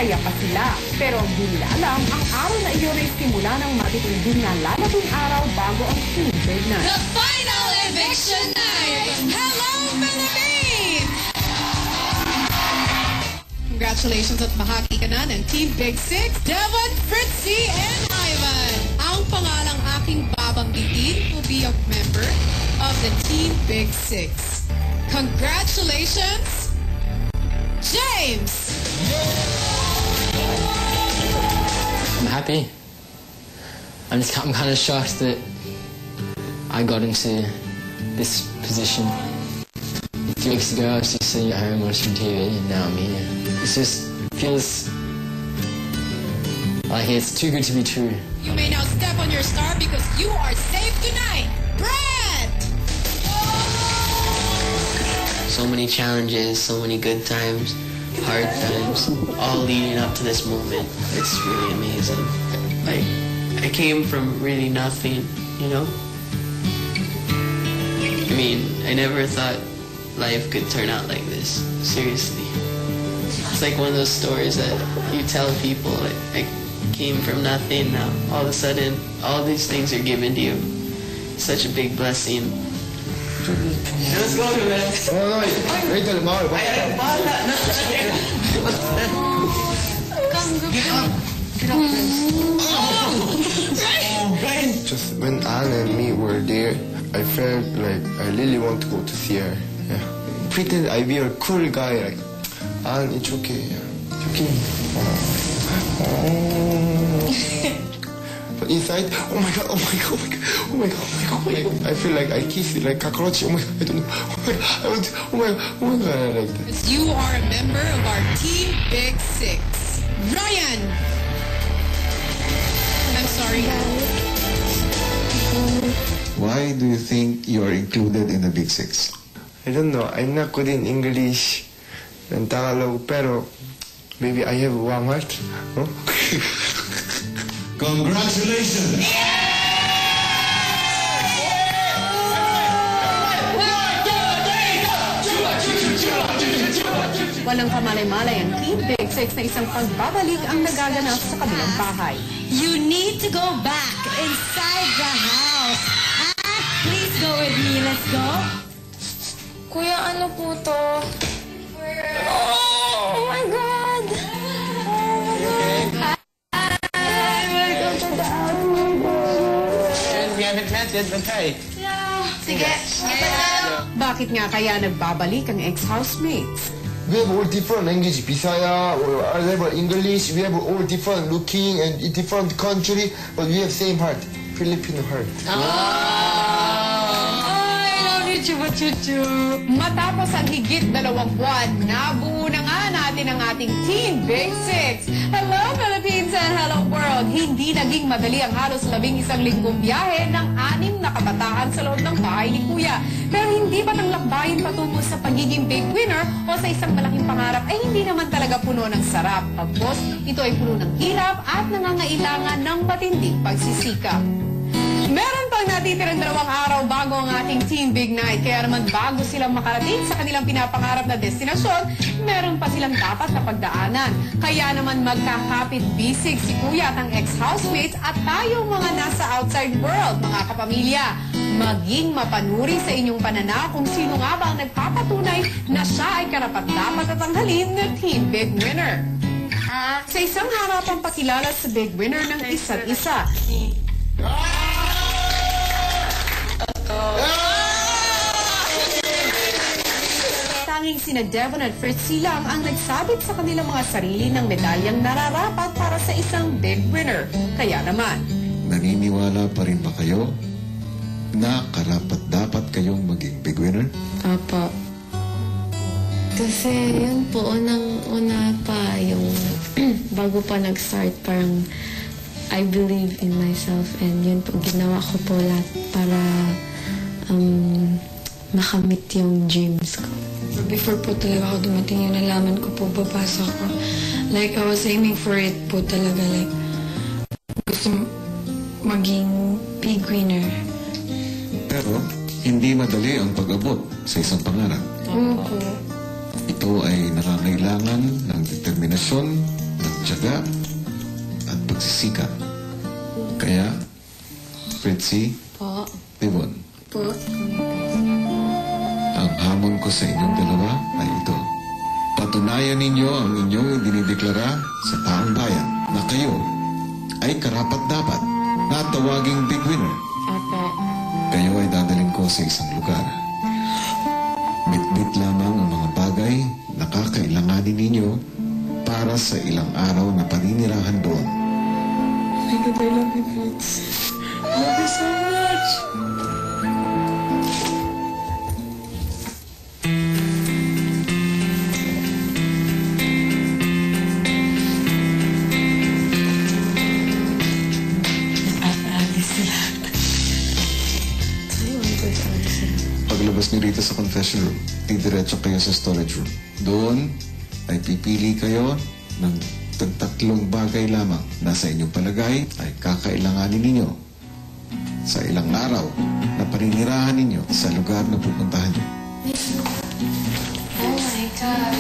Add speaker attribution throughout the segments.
Speaker 1: masaya pa sila. Pero hindi nila alam ang araw na iyon ay simula ng matitinding na lalaking araw bago ang Team Big Night.
Speaker 2: The final eviction night! Hello, Philippines! Congratulations at bahagi ka na ng Team Big Six, Devon, Fritzy, and Ivan. Ang pangalang aking babanggitin will be a member of the Team Big Six. Congratulations, James!
Speaker 3: I'm happy. I'm kind of shocked that I got into this position. A few weeks ago, I was just sitting at home watching TV, and now I'm here. It just feels like it's too good to be true.
Speaker 2: You may now step on your star because you are safe tonight. Brett!
Speaker 4: So many challenges, so many good times, hard times, all leading up to this moment. It's really amazing. Like, I came from really nothing, you know? I mean, I never thought life could turn out like this. Seriously. It's like one of those stories that you tell people, like, I came from nothing, now all of a sudden, all these things are given to you. It's such a big blessing. Let's go to that.
Speaker 5: Wait till tomorrow. Just when Anne and me were there, I felt like I really want to go to see her. Yeah. Pretend I be a cool guy, like, Anne, it's okay. Yeah. It's okay. But inside, oh my god, oh my god, oh my god, oh my god, oh my god, I feel like I kiss it like cockroach. Oh my god, I don't know. Oh my god, I want, oh my god, oh my god, I like that.
Speaker 2: You are a member of our Team Big Six. Ryan! I'm sorry.
Speaker 6: Why do you think you are included in the Big Six?
Speaker 5: I don't know. I'm not good in English and Tagalog, pero maybe I have one heart. No?
Speaker 7: Congratulations!
Speaker 1: Walang kamalay-malay ang Team Big Six na isang pagbabalik ang nagaganap sa kanilang bahay.
Speaker 8: You need to go back inside the house. Ah, please go with me. Let's go.
Speaker 9: Kuya, ano po to?
Speaker 8: Oh my God! Oh my God! Hi! Welcome to the house.
Speaker 3: And we haven't met yet, but hi.
Speaker 8: Yeah.
Speaker 9: Sige.
Speaker 1: Bakit nga kaya nagbabalik ang ex-housemates?
Speaker 5: We have all different language, Bisaya or whatever, English. We have all different looking and different country, but we have same heart, Filipino heart.
Speaker 1: Chuchu. Matapos ang higit 2 buwan, nabuo na nga natin ang ating Team Big Six. Hello Philippines and hello world! Hindi naging madali ang halos 11 linggong biyahe ng 6 na kabataan sa loob ng bahay ni Kuya. Pero hindi ba ng lakbayin patungo sa pagiging big winner o sa isang malaking pangarap ay hindi naman talaga puno ng sarap. Pagkos, ito ay puno ng hirap at nangangailangan ng matinding pagsisikap. Meron pang natitirang 2 araw bago ang ating Team Big Night. Kaya naman bago silang makarating sa kanilang pinapangarap na destinasyon, meron pa silang dapat na pagdaanan. Kaya naman magkakapit bisig si Kuya at ang ex-housemates at tayong mga nasa outside world, mga kapamilya. Maging mapanuri sa inyong pananaw kung sino nga ba ang nagpapatunay na siya ay karapat-dapat at tanghalin ng Team Big Winner. Sa isang harapang pakilala sa Big Winner ng isa't isa. Tanging sina Devon at Fritzy lang ang nagsabit sa kanilang mga sarili ng medalyang nararapat para sa isang big winner. Kaya naman,
Speaker 6: Naniniwala pa rin ba kayo na karapat-dapat kayong maging big winner?
Speaker 9: Apo. Kasi yun po, unang-una pa yung bago pa nag-start, parang I believe in myself and yun po, ginawa ko po lahat para makamit yung dreams ko.
Speaker 10: Before po talaga ako dumating, yung nalaman ko po, babasa ko. Like, I was aiming for it po talaga. Like, gusto maging big winner.
Speaker 6: Pero, hindi madali ang pag-abot sa isang pangarap.
Speaker 10: Opo.
Speaker 6: Ito ay nangangailangan ng determinasyon, ng tiyaga at pagsisikap. Kaya, Fritzy,
Speaker 9: Po.
Speaker 6: Devon,
Speaker 9: Po.
Speaker 6: ang hamon ko sa inyong dalawa ay ito. Patunayan ninyo ang inyong dinideklara sa taong bayan na kayo ay karapat-dapat na tawaging big winner.
Speaker 9: Opo.
Speaker 6: Kayo ay dadalhin ko sa isang lugar. Bit-bit lamang ang mga bagay na kakailanganin ninyo para sa ilang araw na paninirahan doon.
Speaker 10: Oh my God, I love you, Fritz. I love you so much. Napapaalis sila.
Speaker 6: Paglabas niyo rito sa confession room, didiretso kayo sa storage room. Doon ay pipili kayo ng tatlong bagay lamang na sa inyong palagay ay kakailanganin ninyo sa ilang araw na paninirahan ninyo sa lugar na pupuntahan niyo.
Speaker 9: Oh my God.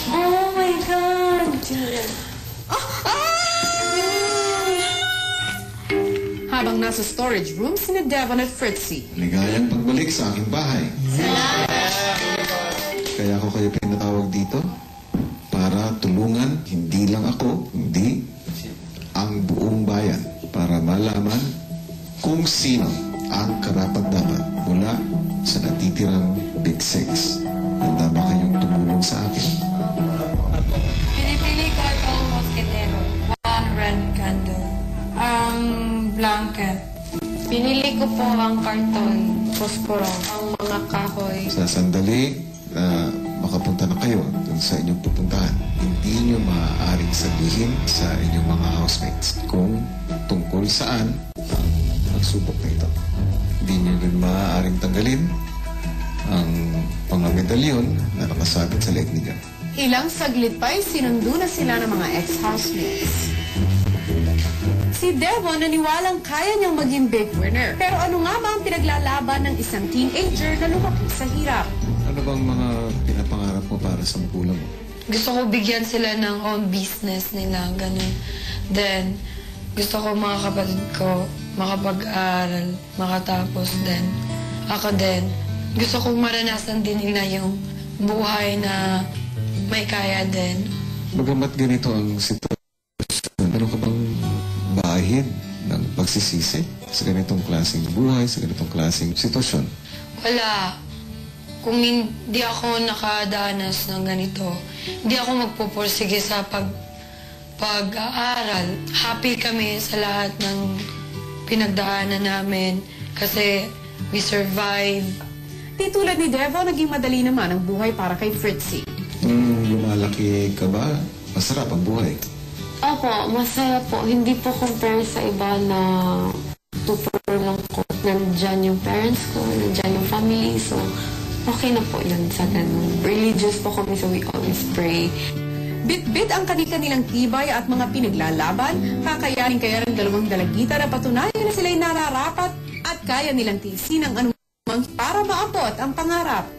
Speaker 9: Oh my God.
Speaker 1: Habang nasa storage room, sina Devon at Fritzy.
Speaker 6: Ligayang pagbalik sa aking bahay. Kaya ako kayo pinatawag dito para tulungan hindi lang ako, hindi ang buong bayan para malaman kung sino ang karapat-dapat mula sa natitirang Big Six. Handa ba kayong tumulong sa akin?
Speaker 10: Pinipili ko itong mosketero. One red candle. Blanket.
Speaker 9: Pinili ko po ang karton, posporo, ang mga kahoy.
Speaker 6: Sa sandali na makapunta na kayo dun sa inyong pupuntahan, hindi nyo maaaring sabihin sa inyong mga housemates kung tungkol saan ang pagsubok na ito. Hindi nyo din maaaring tanggalin ang pang-medalyon na nakasabit sa leeg ninyo.
Speaker 1: Ilang saglit pa ay sinundo na sila ng mga ex-housemates. Si Devon naniwalang kaya niyang maging big winner. Pero ano nga ba ang pinaglalaban ng isang teenager na lumaki sa hirap?
Speaker 6: Ano bang mga pinapangarap mo para sa magulang mo?
Speaker 10: Gusto ko bigyan sila ng own business nila, ganun. Then, gusto ko mga kapatid ko makapag-aral, makatapos din. Ako din, gusto kong maranasan din nila yung buhay na may kaya din.
Speaker 6: Bagamat ganito ang sitwasyon, ano ka bang bahin ng pagsisisi sa ganitong klaseng buhay, sa ganitong klaseng sitwasyon?
Speaker 10: Wala. Kung hindi ako nakadanas ng ganito, hindi ako magpupursige sa pag-aaral. Happy kami sa lahat ng pinagdaanan namin kasi we survive.
Speaker 1: Di tulad ni Devon, naging madali naman ang buhay para kay Fritzy.
Speaker 6: Nung lumalaki ka ba, masarap ang buhay?
Speaker 9: Opo, masaya po. Hindi po compare sa iba na super lungkot. Nandyan yung parents ko, nandyan yung family. So, okay na po yun sa ganun. Religious po kami, so we always pray.
Speaker 1: Bit-bit ang kanilang tibay at mga pinaglalaban, kakayanin kaya ng dalawang dalagita na patunayan na sila'y nararapat at kaya nilang tiisin ang anumang para maabot ang pangarap.